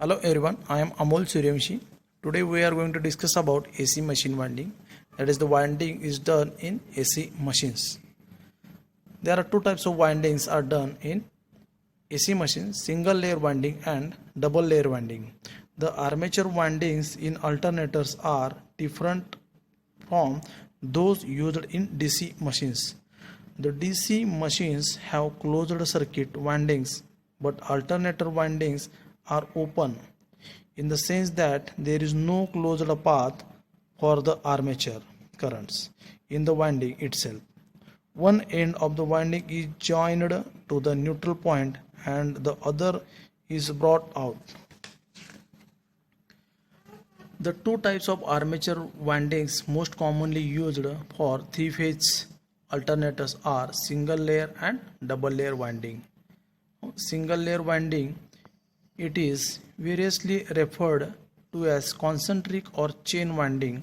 Hello everyone, I am Amol Suryamshi. Today we are going to discuss about AC machine winding. That is, the winding is done in AC machines. There are two types of windings are done in AC machines: single layer winding and double layer winding. The armature windings in alternators are different from those used in DC machines. The DC machines have closed circuit windings, but alternator windings are open in the sense that there is no closed path for the armature currents in the winding itself. One end of the winding is joined to the neutral point and the other is brought out. The two types of armature windings most commonly used for three-phase alternators are single layer and double layer winding. Single layer winding, it is variously referred to as concentric or chain winding.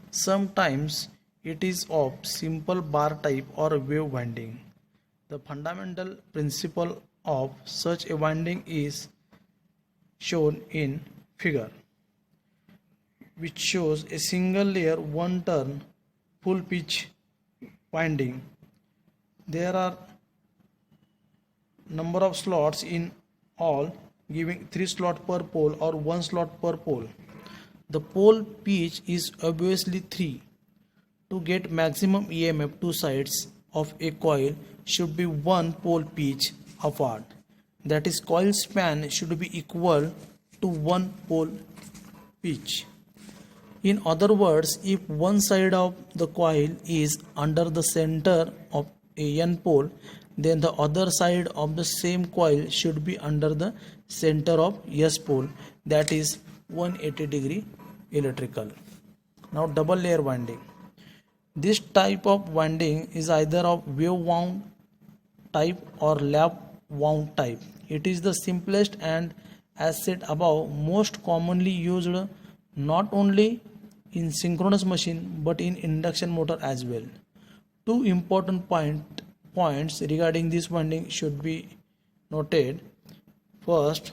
Sometimes it is of simple bar type or wave winding. The fundamental principle of such a winding is shown in figure, which shows a single layer one turn full pitch winding. There are number of slots in all, giving 3 slots per pole or 1 slot per pole. The pole pitch is obviously 3. To get maximum EMF, two sides of a coil should be 1 pole pitch apart. That is, coil span should be equal to 1 pole pitch. In other words, if one side of the coil is under the center of a N pole, then the other side of the same coil should be under the center of S pole, that is 180 degree electrical. Now, double layer winding. This type of winding is either of wave wound type or lap wound type. It is the simplest and, as said above, most commonly used not only in synchronous machine but in induction motor as well. Two important points regarding this winding should be noted. First,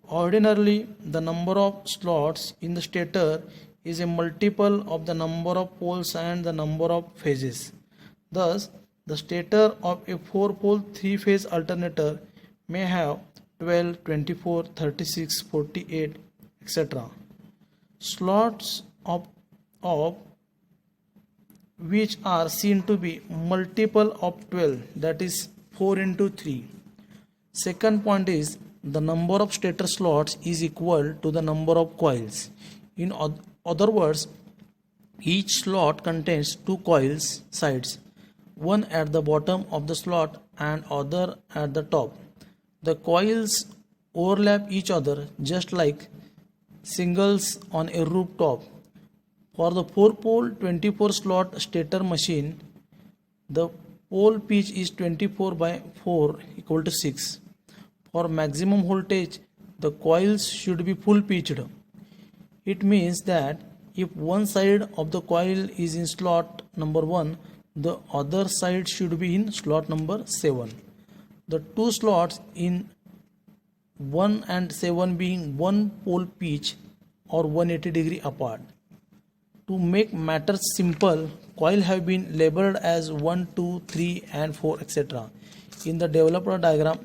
ordinarily the number of slots in the stator is a multiple of the number of poles and the number of phases. Thus, the stator of a 4-pole 3-phase alternator may have 12, 24, 36, 48, etc. slots of which are seen to be multiple of 12, that is 4 into 3. Second point is the number of stator slots is equal to the number of coils. In other words, each slot contains 2 coils sides, one at the bottom of the slot and other at the top. The coils overlap each other just like shingles on a rooftop. For the 4-pole 24-slot stator machine, the pole pitch is 24 by 4 equal to 6. For maximum voltage, the coils should be full pitched. It means that if one side of the coil is in slot number 1, the other side should be in slot number 7. The two slots in 1 and 7 being one pole pitch or 180 degree apart. To make matters simple, coils have been labeled as 1, 2, 3 and 4, etc. in the developer diagram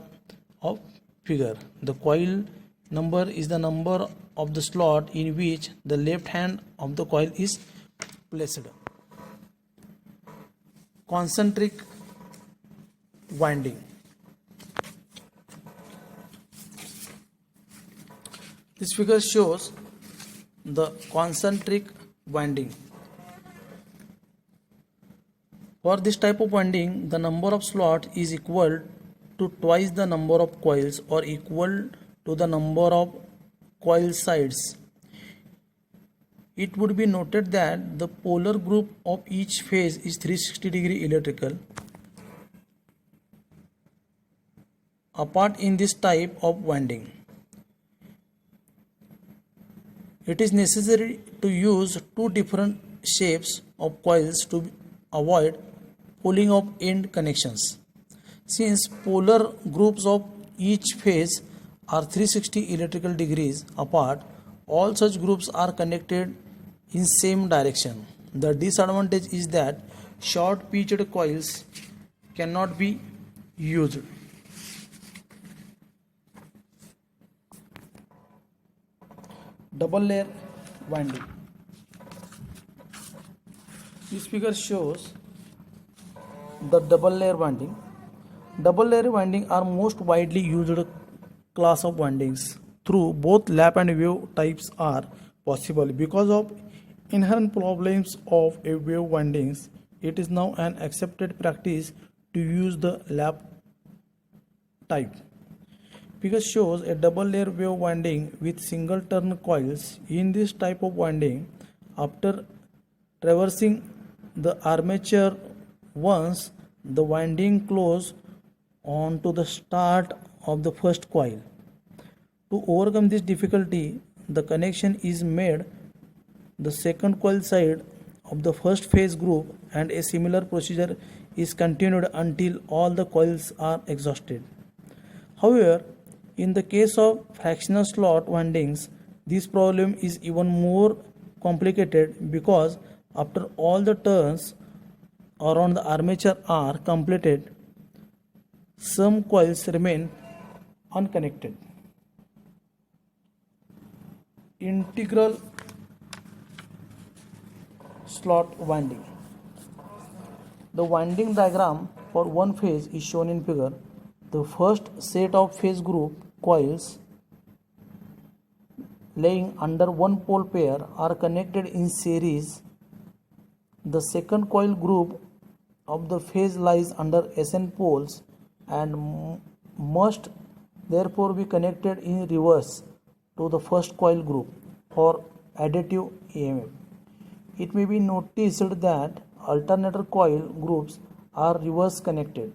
of figure. The coil number is the number of the slot in which the left hand of the coil is placed. Concentric winding. This figure shows the concentric winding. For this type of winding, the number of slots is equal to twice the number of coils or equal to the number of coil sides. It would be noted that the polar group of each phase is 360 degree electrical. Apart in this type of winding, it is necessary to use two different shapes of coils to avoid pulling of end connections. Since polar groups of each phase are 360 electrical degrees apart, all such groups are connected in same direction. The disadvantage is that short pitched coils cannot be used. Double layer winding. This figure shows the double layer winding. Double layer winding are most widely used class of windings. Through both lap and wave types are possible because of inherent problems of a wave windings. It is now an accepted practice to use the lap type. Figure shows a double layer wave winding with single turn coils. In this type of winding, after traversing the armature once, the winding close on to the start of the first coil. To overcome this difficulty, the connection is made the second coil side of the first phase group, and a similar procedure is continued until all the coils are exhausted. However, in the case of fractional slot windings, this problem is even more complicated because after all the turns around the armature are completed, some coils remain unconnected. Integral slot winding. The winding diagram for one phase is shown in figure. The first set of phase group coils laying under one pole pair are connected in series. The second coil group of the phase lies under SN poles and must therefore be connected in reverse to the first coil group for additive EMF. It may be noticed that alternator coil groups are reverse connected.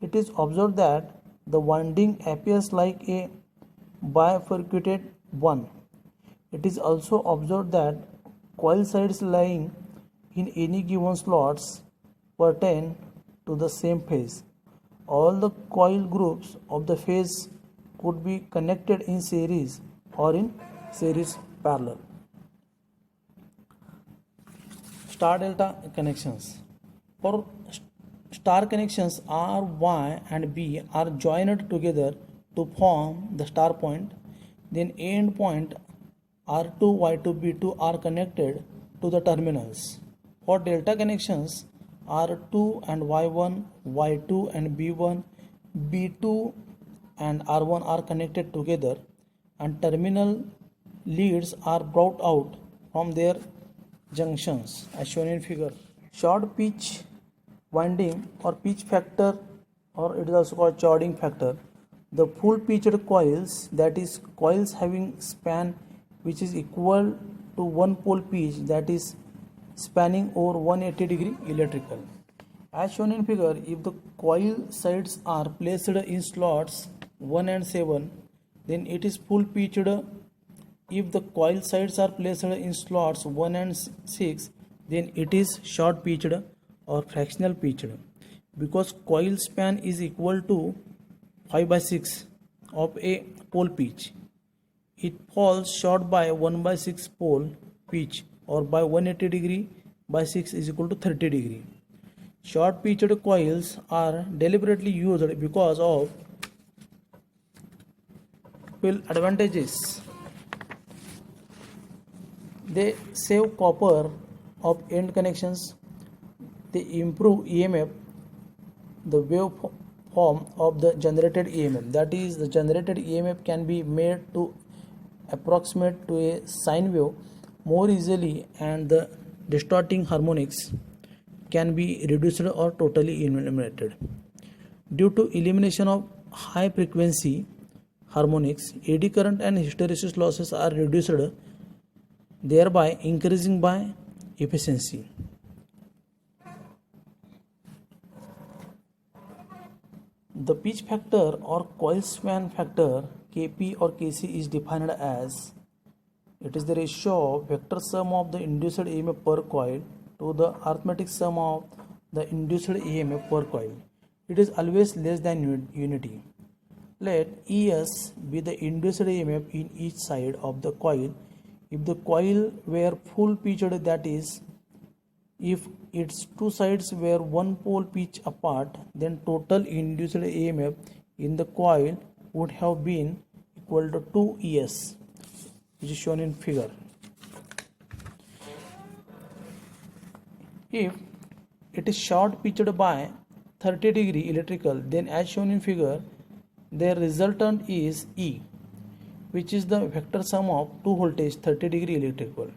It is observed that the winding appears like a bifurcated one. It is also observed that coil sides lying in any given slots pertain to the same phase. All the coil groups of the phase could be connected in series or in series parallel. Star delta connections. For star connections, R, Y and B are joined together to form the star point. Then A and point R2, Y2, B2 are connected to the terminals. For delta connections, R2 and Y1, Y2 and B1, B2 and R1 are connected together and terminal leads are brought out from their junctions as shown in figure. Short pitch winding or pitch factor, or it is also called chording factor. The full pitched coils, that is coils having span which is equal to one pole pitch, that is spanning over 180 degree electrical. As shown in figure, if the coil sides are placed in slots 1 and 7, then it is full pitched. If the coil sides are placed in slots 1 and 6, then it is short pitched or fractional pitched. Because coil span is equal to 5/6 of a pole pitch, it falls short by 1/6 pole pitch, or by 180 degree by 6 is equal to 30 degree. Short pitched coils are deliberately used because of advantages. They save copper of end connections. They improve EMF, the waveform of the generated EMF. That is, the generated EMF can be made to approximate to a sine wave more easily, and the distorting harmonics can be reduced or totally eliminated. Due to elimination of high frequency harmonics, eddy current and hysteresis losses are reduced, thereby increasing by efficiency. The pitch factor or coil span factor Kp or Kc is defined as, it is the ratio of vector sum of the induced EMF per coil to the arithmetic sum of the induced EMF per coil. It is always less than unity. Let ES be the induced EMF in each side of the coil. If the coil were full pitched, that is, if its two sides were one pole pitch apart, then total induced EMF in the coil would have been equal to 2 ES, which is shown in figure. If it is short pitched by 30 degree electrical, then as shown in figure, their resultant is E, which is the vector sum of two voltage 30 degree electrical.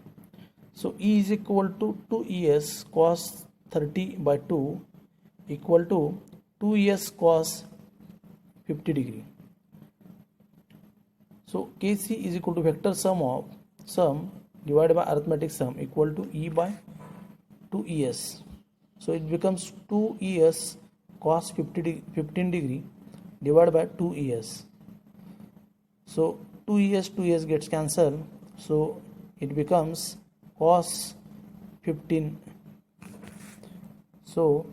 So E is equal to 2 ES cos 30 by 2 equal to 2 ES cos 50 degree. So Kc is equal to vector sum of sum divided by arithmetic sum equal to E by 2 ES. So it becomes 2 ES cos 15 degree divided by 2 ES. So 2 ES gets cancelled. So it becomes cos 15. So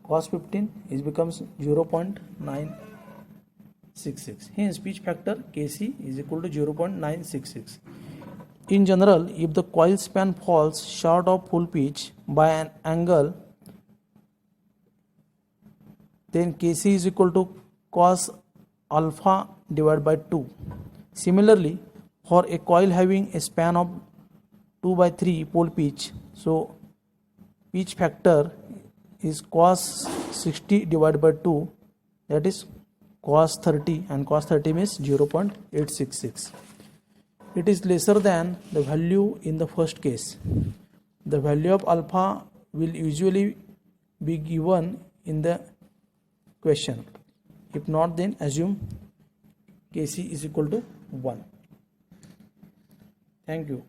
cos 15 becomes 0.966. Hence pitch factor Kc is equal to 0.966. In general, if the coil span falls short of full pitch by an angle, then Kc is equal to cos alpha divided by 2. Similarly, for a coil having a span of 2 by 3 pole pitch, so pitch factor is cos 60 divided by 2, that is cos 30, and cos 30 means 0.866. It is lesser than the value in the first case. The value of alpha will usually be given in the question. If not, then assume Kc is equal to 1. Thank you.